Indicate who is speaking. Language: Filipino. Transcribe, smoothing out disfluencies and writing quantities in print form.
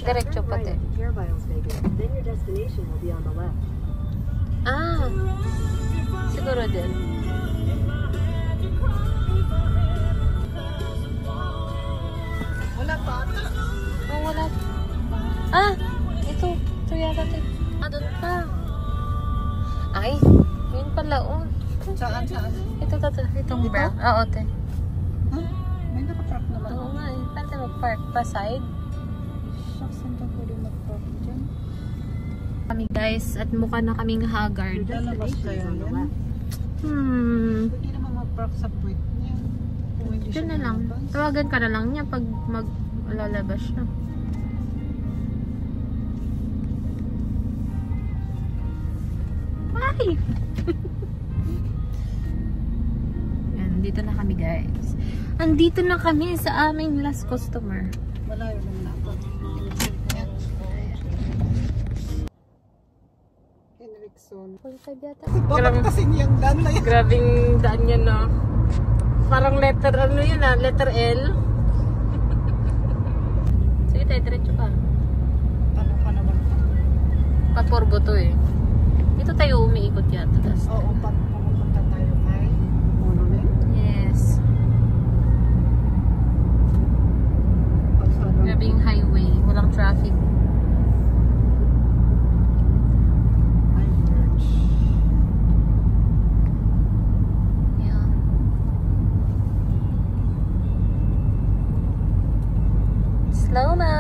Speaker 1: Diretso pati.
Speaker 2: Then your destination will be on the left.
Speaker 1: Ah, siguro din.
Speaker 3: Wala pa ata.
Speaker 1: Oh, wala. Ah, ito. Ito yata. Ah, doon pa. Ay, yun pala. Oh.
Speaker 3: Saan?
Speaker 1: Ito. Itong
Speaker 3: Dito?
Speaker 1: park. Oo, te.
Speaker 3: Huh? May nakapark naman.
Speaker 1: Oo nga eh. Saan tayo mag-park? Pa side?
Speaker 3: Shucks, saan ka pwede mag-park dyan?
Speaker 1: Kami guys, at mukha na kaming haggard.
Speaker 3: Lalabas kaya yan. Pwede naman mag-park sa puwit niya. Kung hindi
Speaker 1: Diyan
Speaker 3: siya
Speaker 1: na lang.
Speaker 3: lalabas.
Speaker 1: Tawagan ka na lang niya pag maglalabas siya. Ay! Yan, dito na kami guys. Andito na kami sa aming last customer.
Speaker 3: Malayo naman ako. Henrikson. Bakit kasi niyang daan na yan?
Speaker 1: Grabing daan yan na. Parang letter, ano yun ah, letter L. Sige tayo, diretso pa.
Speaker 3: Ano ka naman?
Speaker 1: Paporbo to eh. Ito tayo umiikot yata.
Speaker 3: Oo, pumunta tayo kay Monument.
Speaker 1: Yes.
Speaker 3: Pagsarang.
Speaker 1: Grabing highway. Walang traffic.
Speaker 3: Ay, Verge.
Speaker 1: Yeah. Slow mo.